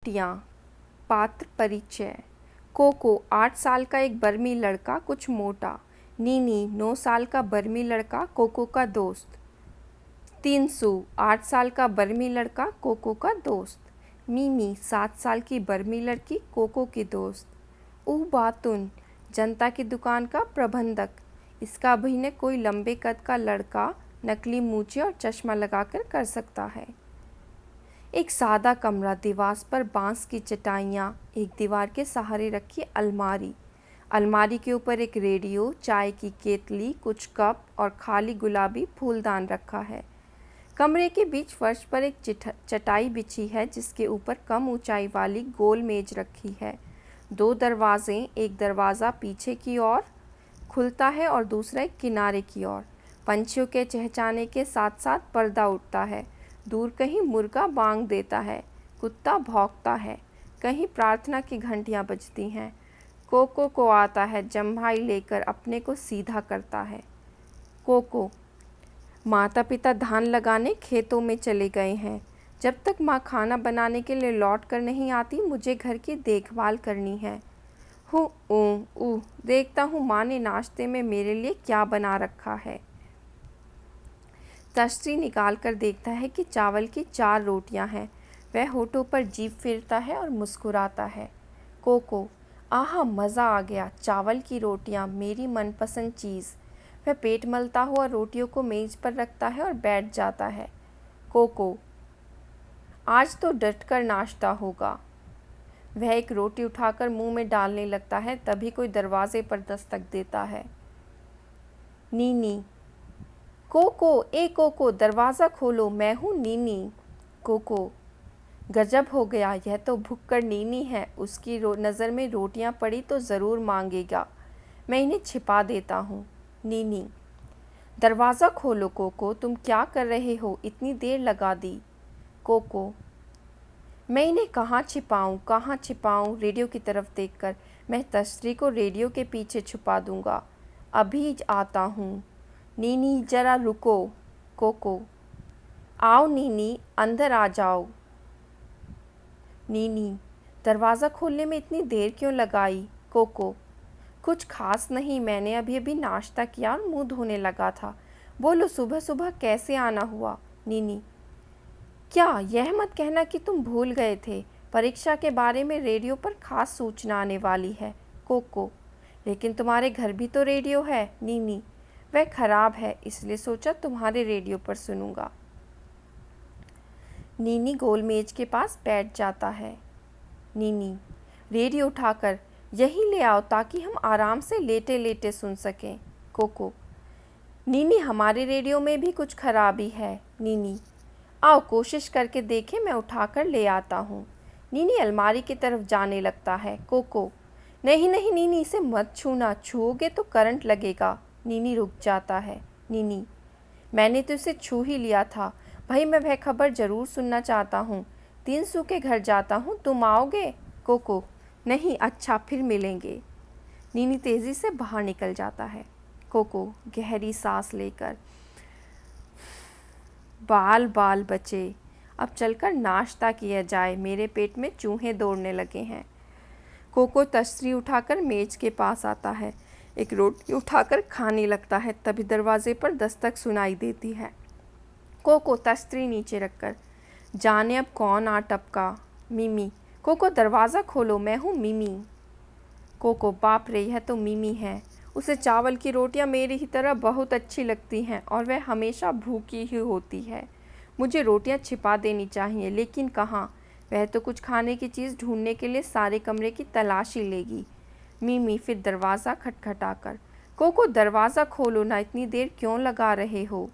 टियाँ पात्र परिचय। कोको 8 साल का एक बर्मी लड़का, कुछ मोटा। नीनी 9 साल का बर्मी लड़का, कोको का दोस्त। तीनसू 8 साल का बर्मी लड़का, कोको का दोस्त। मीमी 7 साल की बर्मी लड़की, कोको की दोस्त। बातुन जनता की दुकान का प्रबंधक। इसका अभिनय कोई लंबे कद का लड़का नकली मूछें और चश्मा लगाकर कर सकता है। एक सादा कमरा, दीवार पर बांस की चटाइयाँ, एक दीवार के सहारे रखी अलमारी। अलमारी के ऊपर एक रेडियो, चाय की केतली, कुछ कप और खाली गुलाबी फूलदान रखा है। कमरे के बीच फर्श पर एक चटाई बिछी है जिसके ऊपर कम ऊंचाई वाली गोल मेज रखी है। 2 दरवाजे, एक दरवाज़ा पीछे की ओर खुलता है और दूसरा एक किनारे की ओर। पंछियों के चहचहाने के साथ साथ पर्दा उठता है। दूर कहीं मुर्गा बांग देता है, कुत्ता भौंकता है, कहीं प्रार्थना की घंटियां बजती हैं। कोको को आता है, जम्भाई लेकर अपने को सीधा करता है। कोको, माता पिता धान लगाने खेतों में चले गए हैं। जब तक माँ खाना बनाने के लिए लौट कर नहीं आती, मुझे घर की देखभाल करनी है। देखता हूँ माँ ने नाश्ते में मेरे लिए क्या बना रखा है। तश्तरी निकाल कर देखता है कि चावल की 4 रोटियां हैं। वह होठों पर जीभ फेरता है और मुस्कुराता है। कोको, आहा, मज़ा आ गया, चावल की रोटियां, मेरी मनपसंद चीज़। वह पेट मलता हुआ रोटियों को मेज़ पर रखता है और बैठ जाता है। कोको, आज तो डटकर नाश्ता होगा। वह एक रोटी उठाकर मुंह में डालने लगता है, तभी कोई दरवाजे पर दस्तक देता है। नीनी, कोको, दरवाज़ा खोलो, मैं हूँ नीनी। कोको, गजब हो गया, यह तो भुक्कड़ नीनी है। उसकी नज़र में रोटियां पड़ी तो ज़रूर मांगेगा, मैं इन्हें छिपा देता हूँ। नीनी, दरवाज़ा खोलो कोको, तुम क्या कर रहे हो, इतनी देर लगा दी। कोको, मैं इन्हें कहाँ छिपाऊँ। रेडियो की तरफ देखकर, मैं तश्तरी को रेडियो के पीछे छुपा दूँगा, अभी आता हूँ। नीनी, जरा रुको। कोको, आओ नीनी, अंदर आ जाओ। नीनी, दरवाज़ा खोलने में इतनी देर क्यों लगाई। कोको, कुछ खास नहीं, मैंने अभी अभी नाश्ता किया और मुंह धोने लगा था। बोलो, सुबह सुबह कैसे आना हुआ। नीनी, क्या यह मत कहना कि तुम भूल गए थे, परीक्षा के बारे में रेडियो पर खास सूचना आने वाली है। कोको, लेकिन तुम्हारे घर भी तो रेडियो है। नीनी, वह खराब है, इसलिए सोचा तुम्हारे रेडियो पर सुनूंगा। नीनी गोल मेज के पास बैठ जाता है। नीनी, रेडियो उठाकर यहीं ले आओ ताकि हम आराम से लेटे लेटे सुन सकें। कोको, नीनी, हमारे रेडियो में भी कुछ खराबी है। नीनी, आओ कोशिश करके देखें, मैं उठाकर ले आता हूँ। नीनी अलमारी की तरफ जाने लगता है। कोको, नहीं नहीं नीनी, इसे मत छूना, छूओगे तो करंट लगेगा। नीनी रुक जाता है। नीनी, मैंने तो इसे छू ही लिया था भाई, मैं वह खबर ज़रूर सुनना चाहता हूँ। तीनसू के घर जाता हूँ, तुम आओगे। कोको, नहीं, अच्छा फिर मिलेंगे। नीनी तेज़ी से बाहर निकल जाता है। कोको गहरी सांस लेकर, बाल बाल बचे, अब चलकर नाश्ता किया जाए, मेरे पेट में चूहे दौड़ने लगे हैं। कोको तश्तरी उठाकर मेज के पास आता है, एक रोटी उठाकर खाने लगता है, तभी दरवाजे पर दस्तक सुनाई देती है। कोको तश्तरी नीचे रखकर, जाने अब कौन आ टपका। मिमी, कोको दरवाज़ा खोलो, मैं हूँ मिमी। कोको, बाप रे, यह तो मिमी है। उसे चावल की रोटियां मेरी ही तरह बहुत अच्छी लगती हैं और वह हमेशा भूखी ही होती है। मुझे रोटियां छिपा देनी चाहिए, लेकिन कहाँ। वह तो कुछ खाने की चीज़ ढूंढने के लिए सारे कमरे की तलाशी लेगी। मिमी फिर दरवाज़ा खटखटाकर, कोको दरवाज़ा खोलो ना, इतनी देर क्यों लगा रहे हो।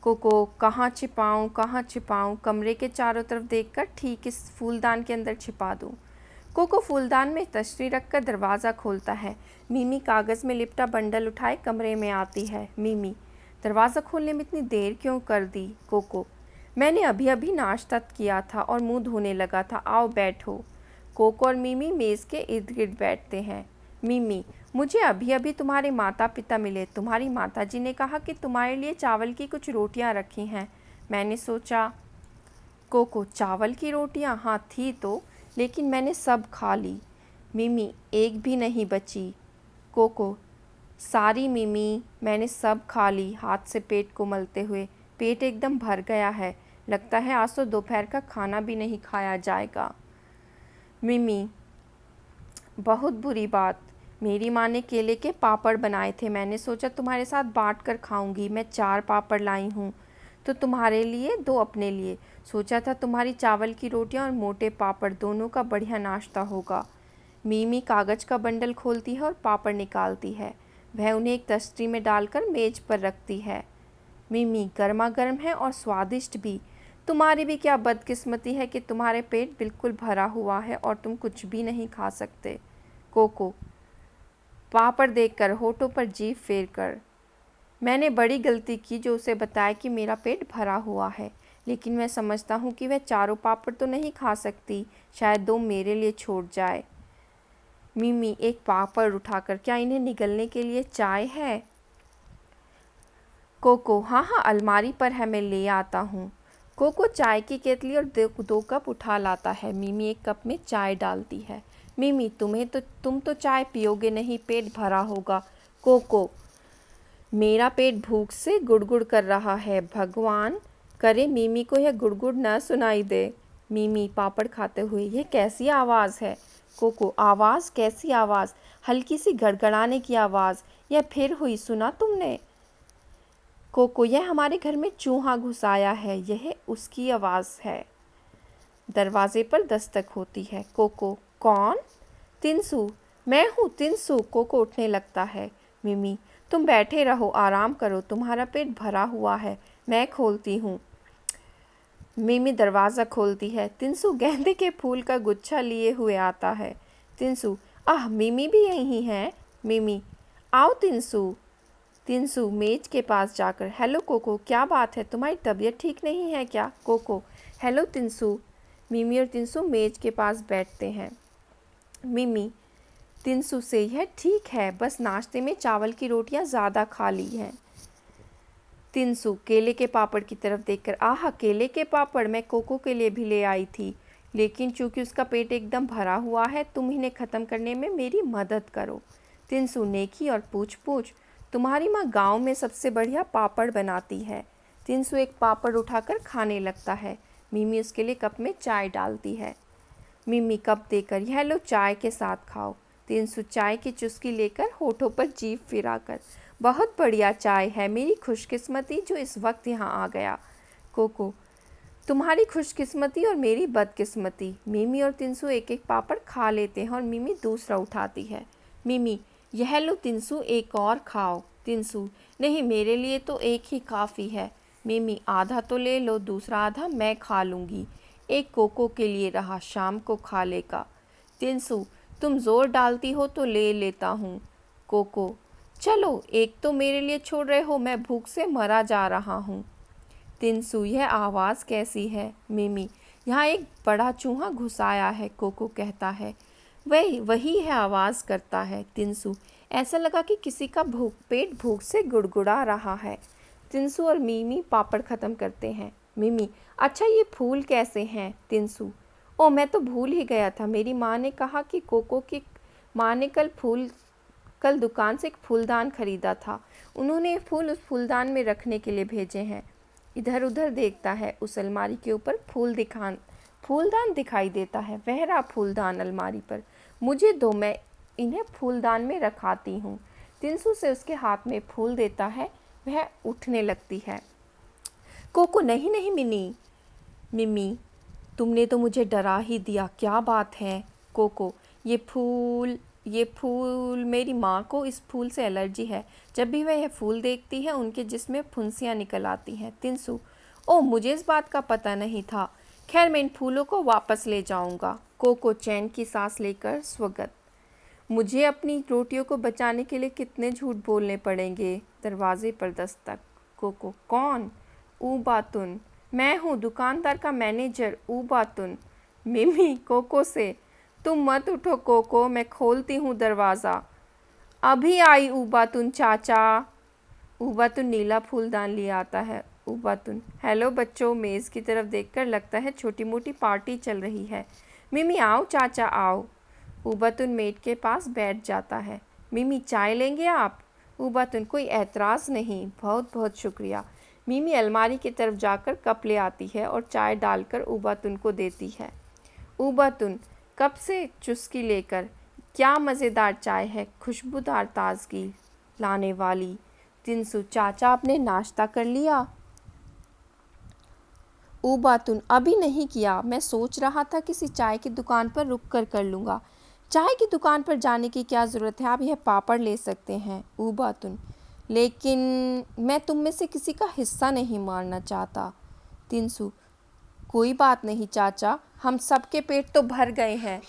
कोको, कहाँ छिपाऊँ, कमरे के चारों तरफ देखकर ठीक इस फूलदान के अंदर छिपा दूँ। कोको फूलदान में तश्तरी रखकर दरवाज़ा खोलता है। मिमी कागज़ में लिपटा बंडल उठाए कमरे में आती है। मिमी, दरवाज़ा खोलने में इतनी देर क्यों कर दी। कोको, मैंने अभी अभी नाश्ता किया था और मुंह धोने लगा था, आओ बैठो। कोको और मिमी मेज़ के इर्द गिर्द बैठते हैं। मिमी, मुझे अभी अभी तुम्हारे माता पिता मिले, तुम्हारी माताजी ने कहा कि तुम्हारे लिए चावल की कुछ रोटियां रखी हैं, मैंने सोचा। कोको चावल की रोटियां? हाँ थी तो, लेकिन मैंने सब खा ली। मिमी एक भी नहीं बची। कोको सारी मिमी, मैंने सब खा ली, हाथ से पेट को मलते हुए। पेट एकदम भर गया है, लगता है आज तो दोपहर का खाना भी नहीं खाया जाएगा। मिमी बहुत बुरी बात, मेरी माँ ने केले के पापड़ बनाए थे, मैंने सोचा तुम्हारे साथ बांट कर खाऊंगी। मैं 4 पापड़ लाई हूँ, तो तुम्हारे लिए 2 अपने लिए। सोचा था तुम्हारी चावल की रोटियाँ और मोटे पापड़ दोनों का बढ़िया नाश्ता होगा। मिमी कागज़ का बंडल खोलती है और पापड़ निकालती है। वह उन्हें एक तस्तरी में डालकर मेज पर रखती है। मिमी गर्मा गर्म है और स्वादिष्ट भी। तुम्हारी भी क्या बदकिस्मती है कि तुम्हारे पेट बिल्कुल भरा हुआ है और तुम कुछ भी नहीं खा सकते। कोको पापड़ देखकर होठों पर जीभ फेर कर, मैंने बड़ी गलती की जो उसे बताया कि मेरा पेट भरा हुआ है, लेकिन मैं समझता हूँ कि वह चारों पापड़ तो नहीं खा सकती, शायद 2 मेरे लिए छोड़ जाए। मिमी एक पापड़ उठाकर, क्या इन्हें निगलने के लिए चाय है? कोको हाँ हाँ अलमारी पर है, मैं ले आता हूँ। कोको चाय की केतली और 2 कप उठा लाता है। मिमी एक कप में चाय डालती है। मिमी तुम तो चाय पियोगे नहीं, पेट भरा होगा। कोको मेरा पेट भूख से गुड़गुड़ कर रहा है, भगवान करे मिमी को यह गुड़गुड़ न सुनाई दे। मिमी पापड़ खाते हुए, यह कैसी आवाज़ है? कोको आवाज़? कैसी आवाज़? हल्की सी गड़गड़ाने की आवाज़। यह फिर हुई, सुना तुमने? कोको यह हमारे घर में चूहा घुस आया है, यह उसकी आवाज़ है। दरवाजे पर दस्तक होती है। कोको कौन? तिनसु मैं हूँ तिनसु। कोको उठने लगता है। मिमी तुम बैठे रहो, आराम करो, तुम्हारा पेट भरा हुआ है, मैं खोलती हूँ। मिमी दरवाज़ा खोलती है। तिनसु गेंदे के फूल का गुच्छा लिए हुए आता है। तिनसु आह मिमी भी यहीं है। मिमी आओ तिनसु। तिनसु मेज के पास जाकर, हेलो कोको, क्या बात है, तुम्हारी तबीयत ठीक नहीं है क्या? कोको हेलो तिनसु। मिमी और तिनसु मेज के पास बैठते हैं। मिमी तिनसु से, यह ठीक है, बस नाश्ते में चावल की रोटियां ज़्यादा खा ली हैं। तिनसु केले के पापड़ की तरफ देखकर, आह केले के पापड़, मैं कोको के लिए भी ले आई थी, लेकिन चूंकि उसका पेट एकदम भरा हुआ है, तुम इन्हें ख़त्म करने में मेरी मदद करो। तिनसु नेकी और पूछ पूछ, तुम्हारी माँ गांव में सबसे बढ़िया पापड़ बनाती है। तिनसु एक पापड़ उठाकर खाने लगता है। मिमी उसके लिए कप में चाय डालती है। मिमी कप देकर, यह लो चाय के साथ खाओ। तिनसु चाय की चुस्की लेकर होठों पर जीभ फिराकर, बहुत बढ़िया चाय है, मेरी खुशकिस्मती जो इस वक्त यहाँ आ गया। कोको तुम्हारी खुशकिस्मती और मेरी बदकिस्मती। मिमी और तिनसु एक एक पापड़ खा लेते हैं और मिमी दूसरा उठाती है। मिमी यह लो तिनसु, एक और खाओ। तिनसु नहीं, मेरे लिए तो एक ही काफ़ी है। मिमी आधा तो ले लो, दूसरा आधा मैं खा लूँगी, एक कोको के लिए रहा, शाम को खा लेगा। तिनसु तुम ज़ोर डालती हो तो ले लेता हूँ। कोको चलो, एक तो मेरे लिए छोड़ रहे हो, मैं भूख से मरा जा रहा हूँ। तिनसु यह आवाज़ कैसी है? मिमी यहाँ एक बड़ा चूहा घुस आया है, कोको कहता है। वही है, आवाज़ करता है। तिनसु ऐसा लगा कि किसी का पेट भूख से गुड़गुड़ा रहा है। तिनसु और मिमी पापड़ ख़त्म करते हैं। मिमी अच्छा ये फूल कैसे हैं? तिनसु ओ मैं तो भूल ही गया था, मेरी माँ ने कहा कि कोको की माँ ने कल दुकान से एक फूलदान खरीदा था, उन्होंने ये फूल उस फूलदान में रखने के लिए भेजे हैं। इधर उधर देखता है, उस अलमारी के ऊपर फूलदान दिखाई देता है। वह रहा फूलदान अलमारी पर, मुझे दो, मैं इन्हें फूलदान में रखाती हूँ। तिनसु से उसके हाथ में फूल देता है, वह उठने लगती है। कोको नहीं नहीं मिमी तुमने तो मुझे डरा ही दिया, क्या बात है? कोको ये फूल मेरी माँ को इस फूल से एलर्जी है, जब भी वह यह फूल देखती है उनके जिस्म में फुंसियाँ निकल आती हैं। तिनसु ओह मुझे इस बात का पता नहीं था, खैर मैं इन फूलों को वापस ले जाऊंगा। कोको चैन की सांस लेकर स्वगत। मुझे अपनी रोटियों को बचाने के लिए कितने झूठ बोलने पड़ेंगे। दरवाजे पर दस्तक। कोको कौन? ऊ बातुन, मैं हूँ दुकानदार का मैनेजर ऊ बातुन। मिमी कोको से, तुम मत उठो कोको, मैं खोलती हूँ दरवाज़ा। अभी आई ऊ बातुन चाचा। ऊ बातुन नीला फूलदान लिए आता है। ऊबातुन, हेलो बच्चों, मेज़ की तरफ देखकर लगता है छोटी मोटी पार्टी चल रही है। मिमी आओ चाचा आओ। ऊबातुन मेट के पास बैठ जाता है। मिमी चाय लेंगे आप? ऊबातुन, कोई एतराज़ नहीं, बहुत बहुत शुक्रिया। मिमी अलमारी की तरफ जाकर कप ले आती है और चाय डालकर ऊबातुन को देती है। ऊबातुन कप से चुस्की लेकर, क्या मज़ेदार चाय है, खुशबूदार ताजगी लाने वाली। तिनसु, चाचा आपने नाश्ता कर लिया? ऊबातुन, अभी नहीं किया, मैं सोच रहा था किसी चाय की दुकान पर रुक कर लूँगा। चाय की दुकान पर जाने की क्या ज़रूरत है, आप यह पापड़ ले सकते हैं। ऊबातुन, लेकिन मैं तुम में से किसी का हिस्सा नहीं मारना चाहता। तिनसु, कोई बात नहीं चाचा, हम सबके पेट तो भर गए हैं।